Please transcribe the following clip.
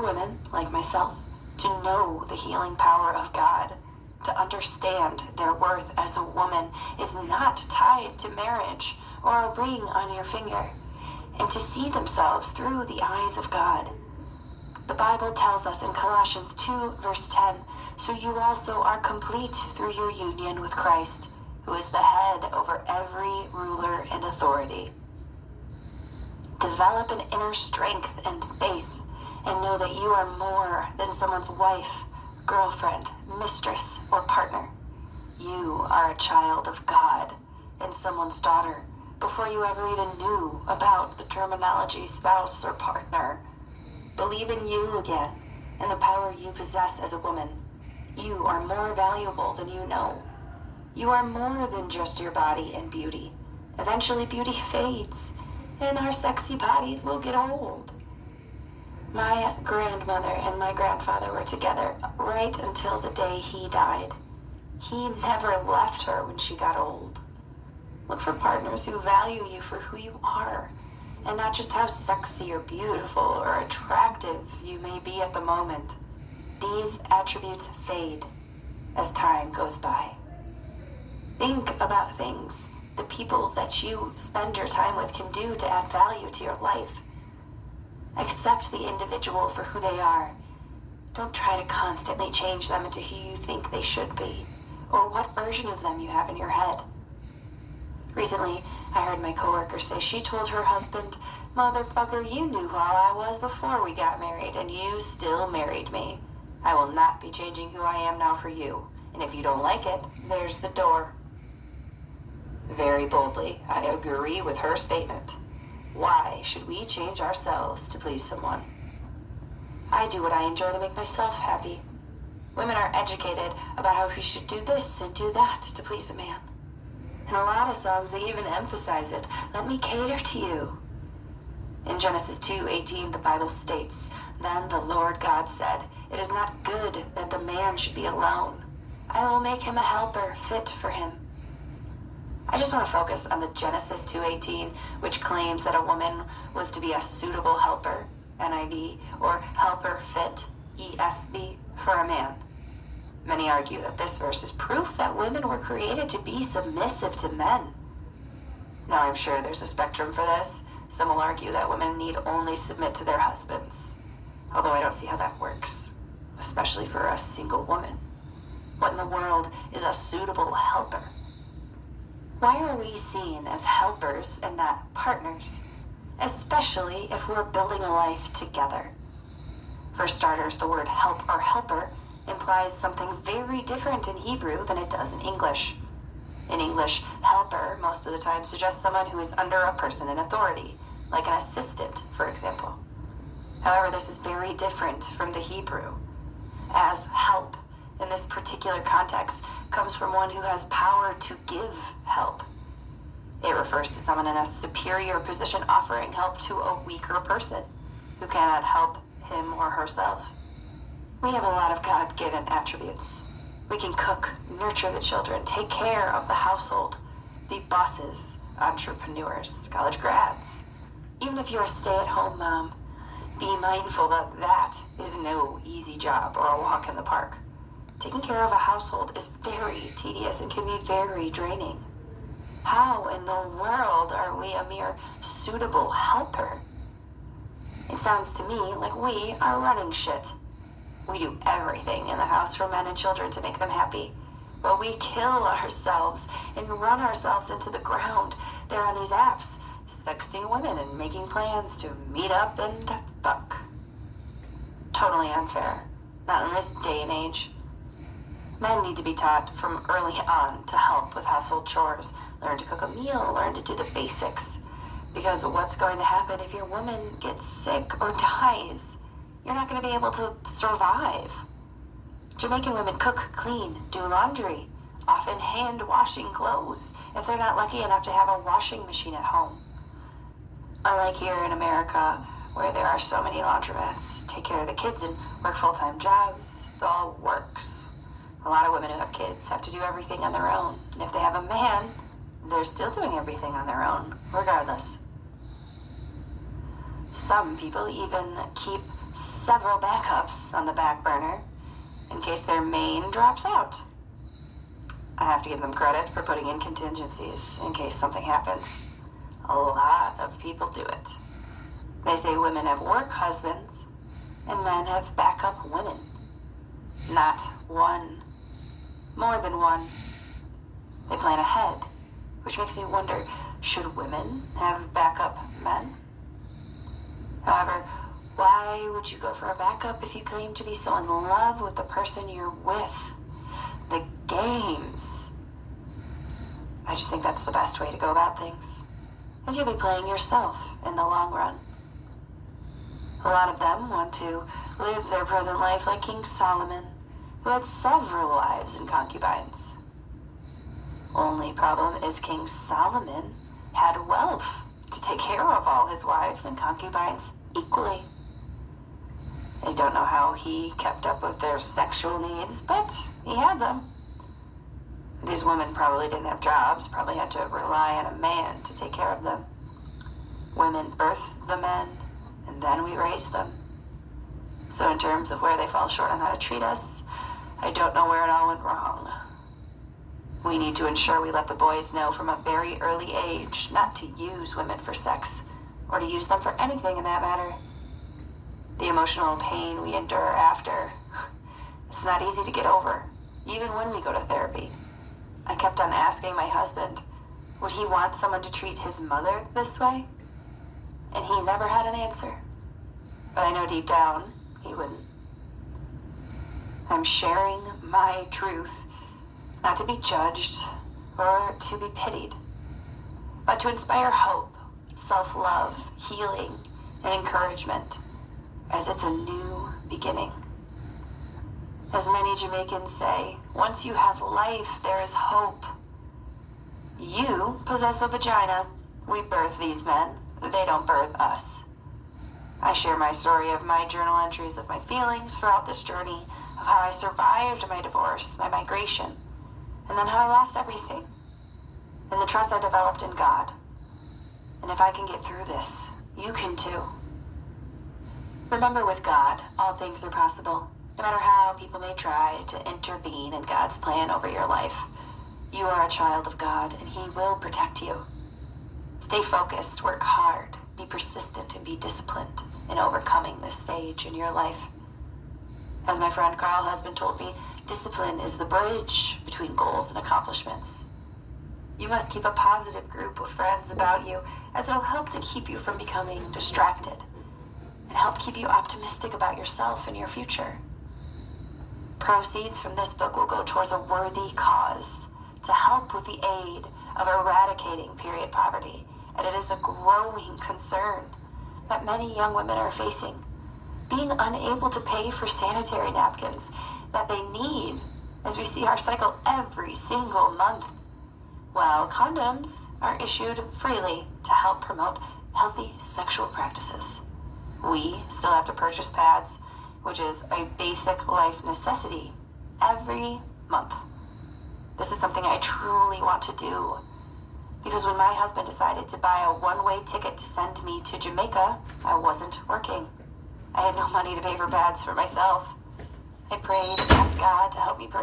for women, like myself, to know the healing power of God, to understand their worth as a woman is not tied to marriage or a ring on your finger, and to see themselves through the eyes of God. The Bible tells us in Colossians 2, verse 10, "So you also are complete through your union with Christ, who is the head over every ruler and authority." Develop an inner strength and faith, and know that you are more than someone's wife, girlfriend, mistress, or partner. You are a child of God and someone's daughter before you ever even knew about the terminology spouse or partner. Believe in you again and the power you possess as a woman. You are more valuable than you know. You are more than just your body and beauty. Eventually beauty fades, and our sexy bodies will get old. My grandmother and my grandfather were together right until the day he died. He never left her when she got old. Look for partners who value you for who you are, and not just how sexy or beautiful or attractive you may be at the moment. These attributes fade as time goes by. Think about things the people that you spend your time with can do to add value to your life. Accept the individual for who they are. Don't try to constantly change them into who you think they should be, or what version of them you have in your head. Recently, I heard my coworker say she told her husband, "Motherfucker, you knew how I was before we got married, and you still married me. I will not be changing who I am now for you, and if you don't like it, there's the door." Very boldly, I agree with her statement. Why should we change ourselves to please someone? I do what I enjoy to make myself happy. Women are educated about how we should do this and do that to please a man. In a lot of songs, they even emphasize it. Let me cater to you. In Genesis 2:18, the Bible states, "Then the Lord God said, it is not good that the man should be alone. I will make him a helper fit for him." I just want to focus on the Genesis 2:18, which claims that a woman was to be a suitable helper, NIV, or helper fit, ESV, for a man. Many argue that this verse is proof that women were created to be submissive to men. Now, I'm sure there's a spectrum for this. Some will argue that women need only submit to their husbands, although I don't see how that works, especially for a single woman. What in the world is a suitable helper? Why are we seen as helpers and not partners, especially if we're building a life together? For starters, the word help or helper implies something very different in Hebrew than it does in English. In English, helper most of the time suggests someone who is under a person in authority, like an assistant, for example. However, this is very different from the Hebrew, as help in this particular context comes from one who has power to give help. It refers to someone in a superior position offering help to a weaker person who cannot help him or herself. We have a lot of God-given attributes. We can cook, nurture the children, take care of the household, be bosses, entrepreneurs, college grads. Even if you're a stay-at-home mom, be mindful that that is no easy job or a walk in the park. Taking care of a household is very tedious and can be very draining. How in the world are we a mere suitable helper? It sounds to me like we are running shit. We do everything in the house for men and children to make them happy, but we kill ourselves and run ourselves into the ground there on these apps, sexting women and making plans to meet up and fuck. Totally unfair. Not in this day and age. Men need to be taught from early on to help with household chores, learn to cook a meal, learn to do the basics. Because what's going to happen if your woman gets sick or dies? You're not going to be able to survive. Jamaican women cook, clean, do laundry, often hand washing clothes if they're not lucky enough to have a washing machine at home. Unlike here in America, where there are so many laundromats, take care of the kids and work full-time jobs, it all works. A lot of women who have kids have to do everything on their own, and if they have a man, they're still doing everything on their own, regardless. Some people even keep several backups on the back burner in case their main drops out. I have to give them credit for putting in contingencies in case something happens. A lot of people do it. They say women have work husbands and men have backup women. Not one. More than one. They plan ahead, which makes me wonder, should women have backup men? However, why would you go for a backup if you claim to be so in love with the person you're with? The games. I just think that's the best way to go about things, as you'll be playing yourself in the long run. A lot of them want to live their present life like King Solomon, who had several wives and concubines. Only problem is King Solomon had wealth to take care of all his wives and concubines equally. I don't know how he kept up with their sexual needs, but he had them. These women probably didn't have jobs, probably had to rely on a man to take care of them. Women birth the men, and then we raise them. So in terms of where they fall short on how to treat us, I don't know where it all went wrong. We need to ensure we let the boys know from a very early age not to use women for sex, or to use them for anything in that matter. The emotional pain we endure after, it's not easy to get over, even when we go to therapy. I kept on asking my husband, would he want someone to treat his mother this way? And he never had an answer. But I know deep down, he wouldn't. I'm sharing my truth, not to be judged or to be pitied, but to inspire hope, self-love, healing, and encouragement, as it's a new beginning. As many Jamaicans say, once you have life, there is hope. You possess a vagina. We birth these men. They don't birth us. I share my story of my journal entries of my feelings throughout this journey, of how I survived my divorce, my migration, and then how I lost everything, and the trust I developed in God. And if I can get through this, you can too. Remember, with God, all things are possible. No matter how people may try to intervene in God's plan over your life, you are a child of God, and He will protect you. Stay focused, work hard, be persistent, and be disciplined in overcoming this stage in your life. As my friend Carl Husband told me, discipline is the bridge between goals and accomplishments. You must keep a positive group of friends about you, as it'll help to keep you from becoming distracted and help keep you optimistic about yourself and your future. Proceeds from this book will go towards a worthy cause to help with the aid of eradicating period poverty, and it is a growing concern that many young women are facing, being unable to pay for sanitary napkins that they need, as we see our cycle every single month, while condoms are issued freely to help promote healthy sexual practices. We still have to purchase pads, which is a basic life necessity, every month. This is something I truly want to do, because when my husband decided to buy a one-way ticket to send me to Jamaica, I wasn't working. I had no money to pay for pads for myself. I prayed and asked God to help me purchase